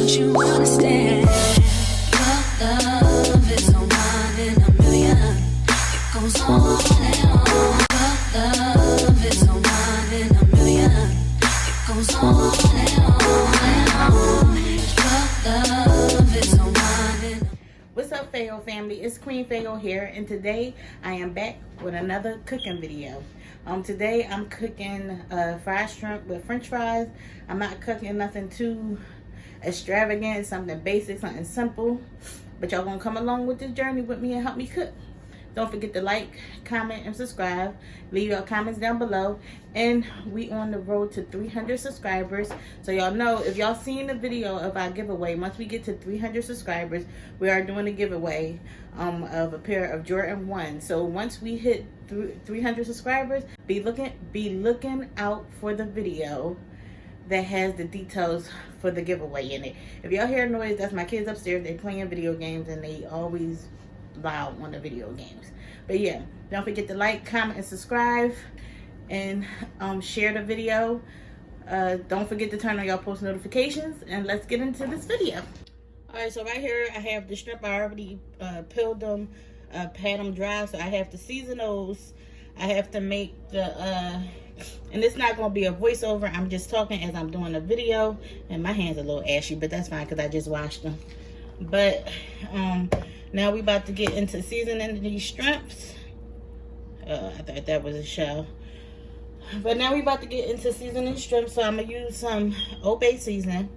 Don't you understand? Your love is so one in a million. It goes on and on. Your love is so one in a million. It goes on and on and on. Your love is so one in a... What's up, Fayo family? It's Queen Fayo here, and today I am back with another cooking video. Today I'm cooking fried shrimp with french fries. I'm not cooking nothing too extravagant, something basic, something simple, but y'all gonna come along with this journey with me and help me cook. Don't forget to like, comment, and subscribe. Leave your comments down below. And we on the road to 300 subscribers. So y'all know, if y'all seen the video of our giveaway, once we get to 300 subscribers, we are doing a giveaway of a pair of Jordan 1. So once we hit 300 subscribers, be looking out for the video that has the details for the giveaway in it. If y'all hear noise, that's my kids upstairs. They playing video games and they always loud on the video games. But yeah, don't forget to like, comment, and subscribe, and share the video. Don't forget to turn on your post notifications, and let's get into this video. Alright, so right here I have the shrimp. I already peeled them, pat them dry, so I have to season those. I have to make the and it's not going to be a voiceover. I'm just talking as I'm doing the video, and my hands are a little ashy, but that's fine because I just washed them. But now we about to get into seasoning these shrimps. I thought that was a shell. But now we about to get into seasoning shrimp, so I'm going to use some Old Bay seasoning.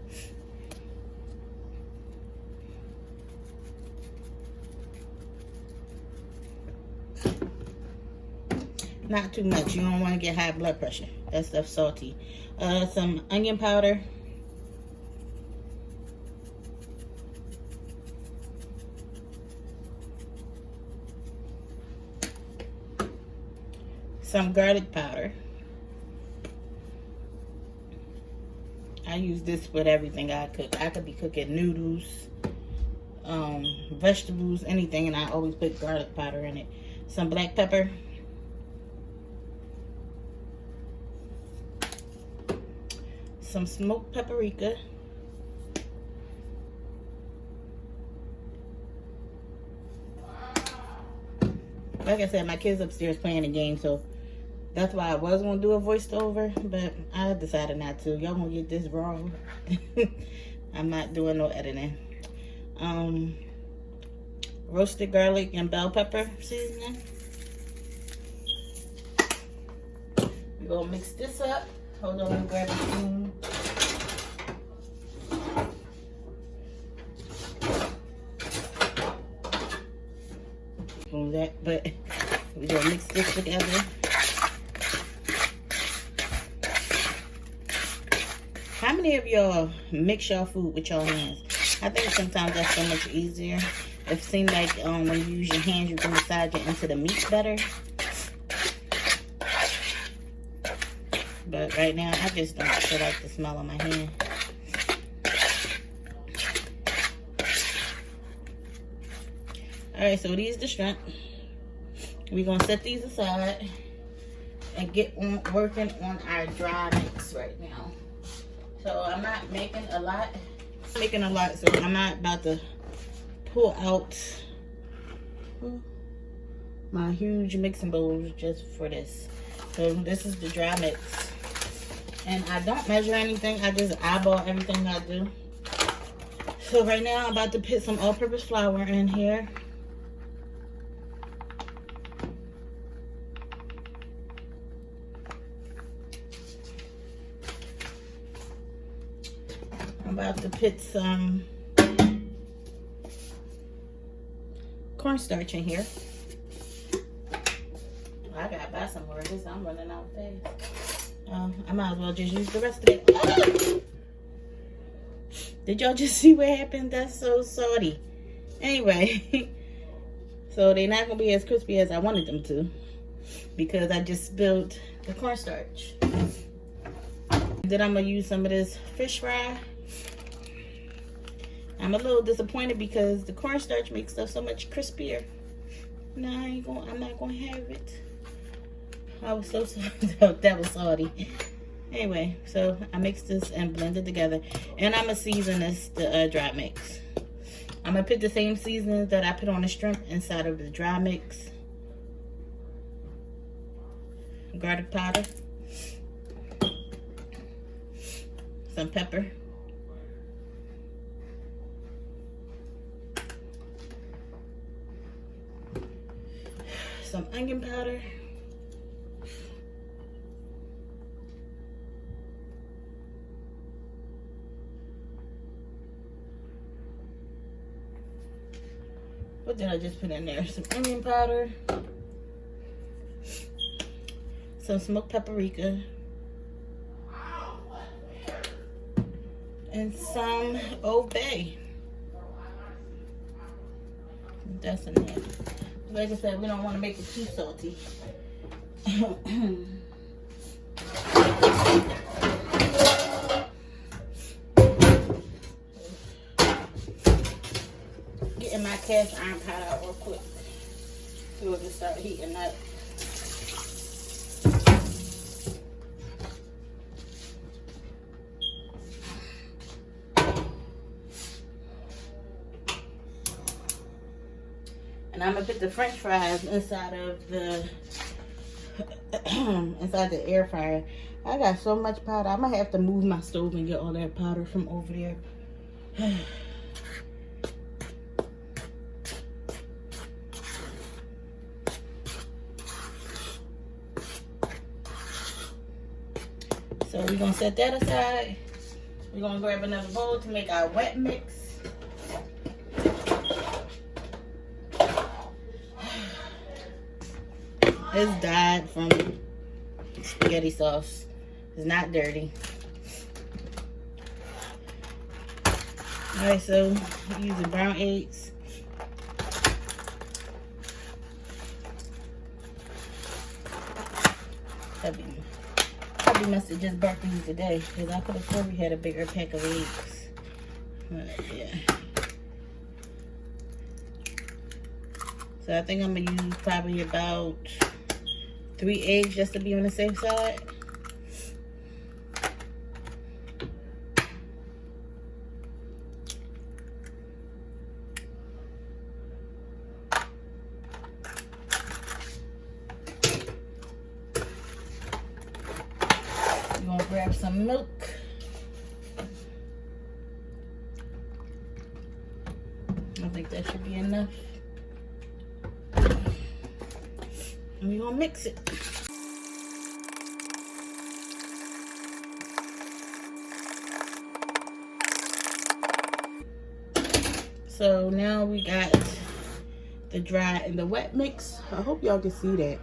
Not too much. You don't want to get high blood pressure. That stuff's salty. Some onion powder. Some garlic powder. I use this with everything I cook. I could be cooking noodles, vegetables, anything, and I always put garlic powder in it. Some black pepper. Some smoked paprika. Like I said, my kids upstairs playing the game, so that's why I was going to do a voiceover, but I decided not to. Y'all going to get this wrong. I'm not doing no editing. Roasted garlic and bell pepper seasoning. We're going to mix this up. Hold on, and grab a spoon. That, but we're gonna mix this together. How many of y'all mix your food with your hands? I think sometimes that's so much easier. It seems like when you use your hands, you can massage it into the meat better. But right now, I just don't feel like the smell of my hand. Alright, so these are the shrimp. We're going to set these aside and get on working on our dry mix right now. So I'm not making a lot. I'm making a lot, so I'm not about to pull out my huge mixing bowls just for this. So this is the dry mix. And I don't measure anything. I just eyeball everything I do. So right now I'm about to put some all-purpose flour in here. I'm about to put some cornstarch in here. I gotta buy some more of this. I'm running out fast. I might as well just use the rest of it. Oh! Did y'all just see what happened? That's so salty. Anyway, so they're not gonna be as crispy as I wanted them to because I just spilled the cornstarch. Then I'm gonna use some of this fish fry. I'm a little disappointed because the cornstarch makes stuff so much crispier. No, I'm not gonna have it. I was so sorry. That was salty. Anyway, so I mixed this and blended together. And I'm going to season this, the dry mix. I'm going to put the same seasonings that I put on the shrimp inside of the dry mix. Garlic powder. Some pepper. Some onion powder. What did I just put in there? Some onion powder. Some smoked paprika. And some Old Bay. That's in there. Like I said, we don't want to make it too salty. Getting my cast iron pot out real quick. So it'll just start heating up. And I'm gonna put the French fries inside of the inside the air fryer. I got so much powder. I'm gonna have to move my stove and get all that powder from over there. So we're gonna set that aside. We're gonna grab another bowl to make our wet mix. It's dyed from spaghetti sauce. It's not dirty. Alright, so I'm using brown eggs. Probably must have just burnt these today because I could have probably had a bigger pack of eggs. But yeah. So I think I'm gonna use probably about 3 eggs just to be on the safe side. You're gonna grab some milk. I think that should be enough. And we're gonna mix it. So now we got the dry and the wet mix. I hope y'all can see that.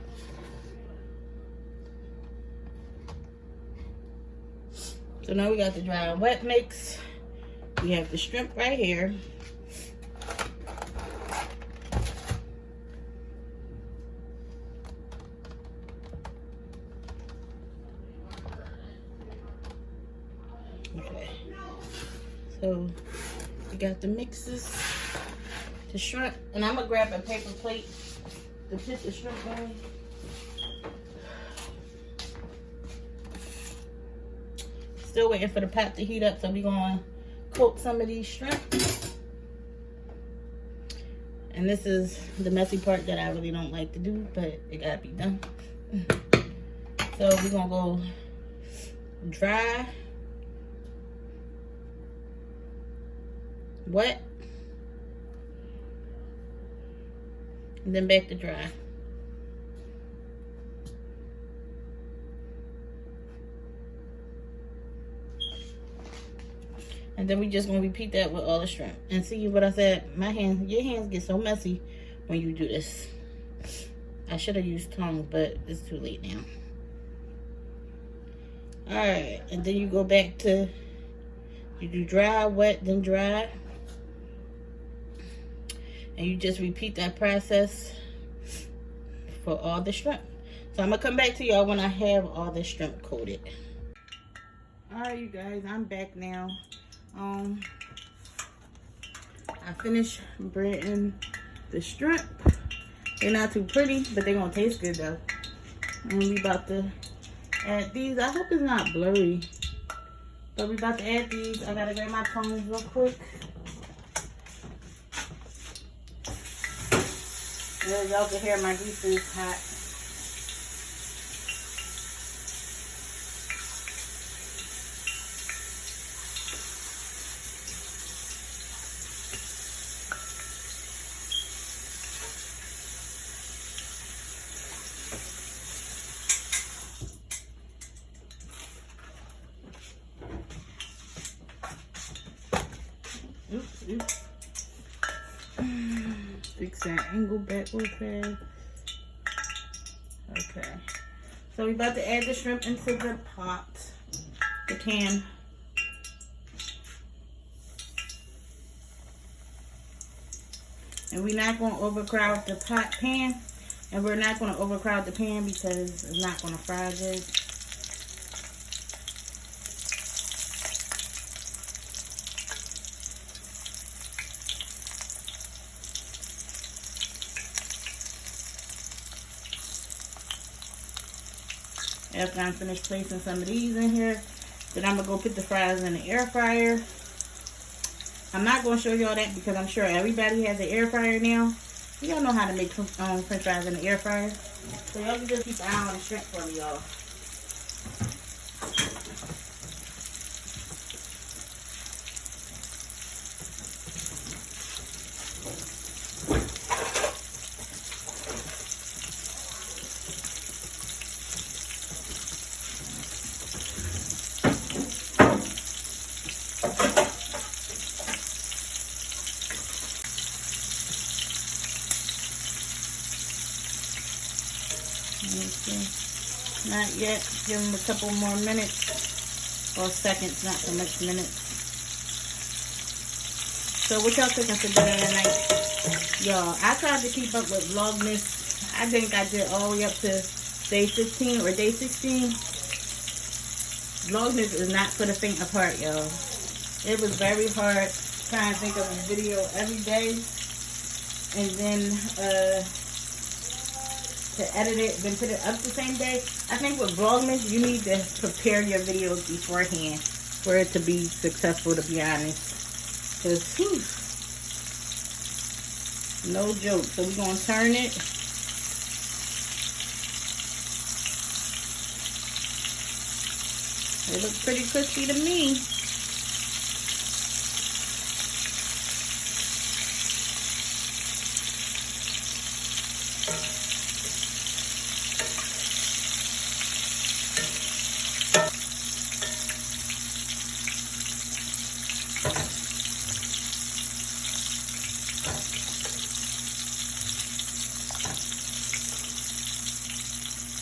So now we got the dry and wet mix. We have the shrimp right here. Okay. So we got the mixes, the shrimp, and I'm gonna grab a paper plate to put the shrimp on. Still waiting for the pot to heat up, so we're gonna coat some of these shrimp. And this is the messy part that I really don't like to do, but it gotta be done. So we're gonna go dry, wet, and then back to dry. And then we just gonna repeat that with all the shrimp. And see what I said, my hands, your hands get so messy when you do this. I should have used tongue, but it's too late now. All right, and then you go back to, you do dry, wet, then dry. And you just repeat that process for all the shrimp. So I'm gonna come back to y'all when I have all the shrimp coated. All right, you guys, I'm back now. I finished breading the shrimp. They're not too pretty, but they're gonna taste good though. And we about to Add these. I hope it's not blurry. But we about to add these. I gotta grab my tongs real quick. As y'all can hear, my grease is hot. Oops. Fix that angle back real fast. Okay. So we about to add the shrimp into the pot, the can. And we're not going to overcrowd the pan. And we're not going to overcrowd the pan because it's not going to fry good. After I'm finished placing some of these in here, then I'm going to go put the fries in the air fryer. I'm not going to show y'all that because I'm sure everybody has an air fryer now. Y'all know how to make french fries in the air fryer. So y'all can just keep an eye on the shrimp for me, y'all. Not yet. Give them a couple more minutes or seconds, not so much minutes. So what y'all cooking for dinner tonight? Y'all, I tried to keep up with vlogmas. I think I did all the way up to day 15 or day 16. Vlogmas is not for the faint of heart, y'all. It was very hard trying to think of a video every day and then to edit it, then put it up the same day. I think with vlogmas, you need to prepare your videos beforehand for it to be successful, to be honest. Because, no joke. So we're going to turn it. It looks pretty crispy to me.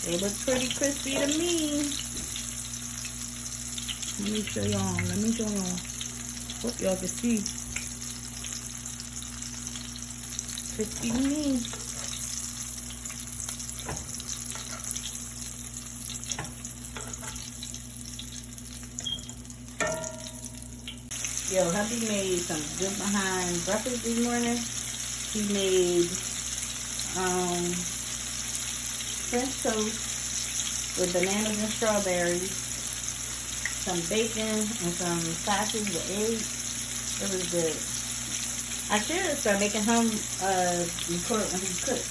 It looks pretty crispy to me. Let me show y'all. Hope y'all can see. Crispy to me. Yo, hubby made some good behind breakfast this morning. He made French toast with bananas and strawberries, some bacon, and some sausage with eggs. It was good. I should start making him record when he cooks.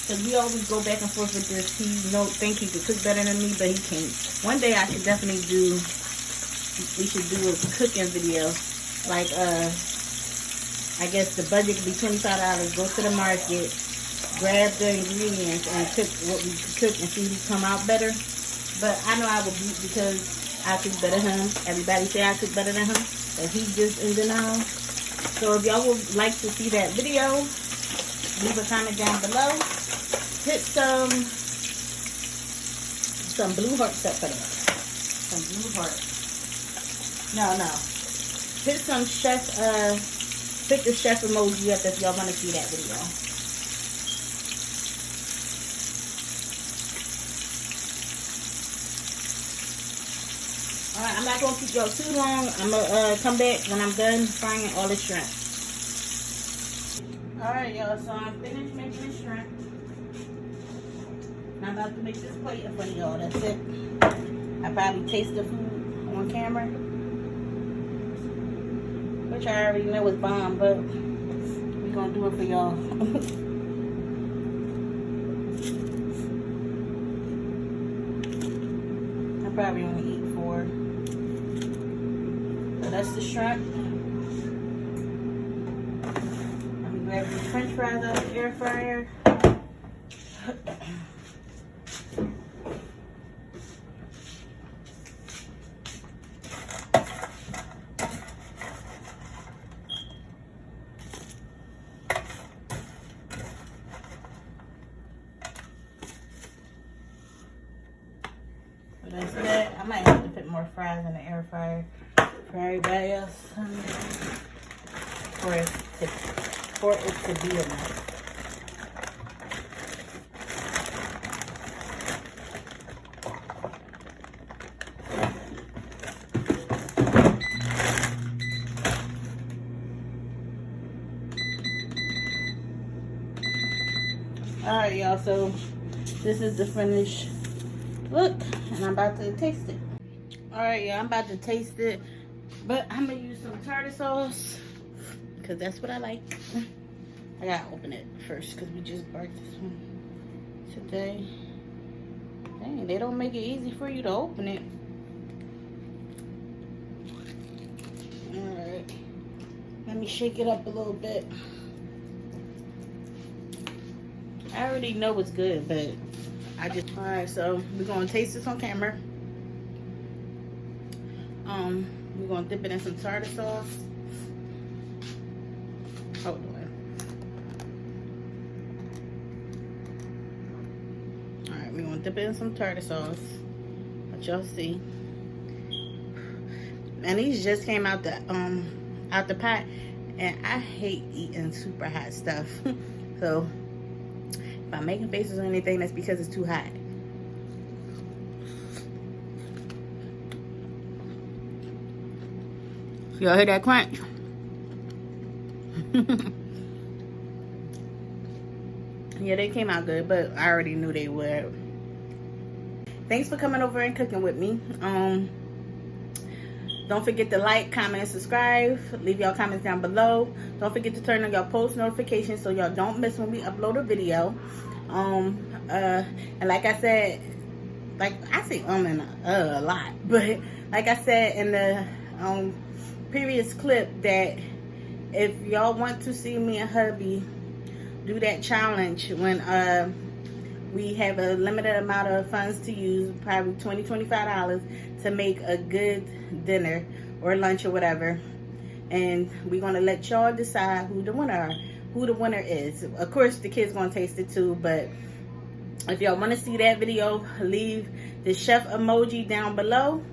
Because we always go back and forth with this. He think he could cook better than me, but he can't. One day I should definitely we should do a cooking video. Like, I guess the budget could be $25. Go to the market, grab the ingredients and cook what we cook and see who come out better. But I know I will beat because I cook better than him. Everybody say I cook better than him, but he just in denial. So if y'all would like to see that video, leave a comment down below. Hit some blue hearts up for that. Some blue hearts. No. Hit some hit the chef emoji up if y'all want to see that video. Alright, I'm not going to keep y'all too long. I'm going to come back when I'm done frying all the shrimp. Alright, y'all, so I'm finished making the shrimp. I'm about to make this plate for y'all. That's it. I probably taste the food on camera, which I already know is bomb, but we're gonna do it for y'all. I probably only eat 4. So that's the shrimp. Let me grab these French fries out of the air fryer. But that's that. I might have to put more fries in the air fryer for everybody else. For it to be enough. Alright, y'all, so this is the finished look, and I'm about to taste it. Alright, y'all, I'm about to taste it, but I'm gonna use some tartar sauce because that's what I like. I gotta open it first because we just bought this one today. Dang, they don't make it easy for you to open it. Alright, let me shake it up a little bit. I already know it's good, but alright, so we're gonna taste this on camera. We're gonna dip it in some tartar sauce. Hold on. Alright, we're gonna dip it in some tartar sauce. Let y'all see. And these just came out the pot, and I hate eating super hot stuff. So if I'm making faces or anything, that's because it's too hot. Y'all hear that crunch? Yeah, they came out good, but I already knew they would. Thanks for coming over and cooking with me. Don't forget to like, comment, and subscribe. Leave y'all comments down below. Don't forget to turn on your post notifications so y'all don't miss when we upload a video. And like I said, like I say and a lot, but like I said in the previous clip, that if y'all want to see me and hubby do that challenge when we have a limited amount of funds to use, probably $20-$25, to make a good dinner or lunch or whatever, and we're gonna let y'all decide who the winner is. Of course the kids gonna taste it too, but if y'all want to see that video, leave the chef emoji down below,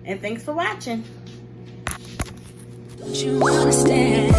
and thanks for watching. Don't you understand?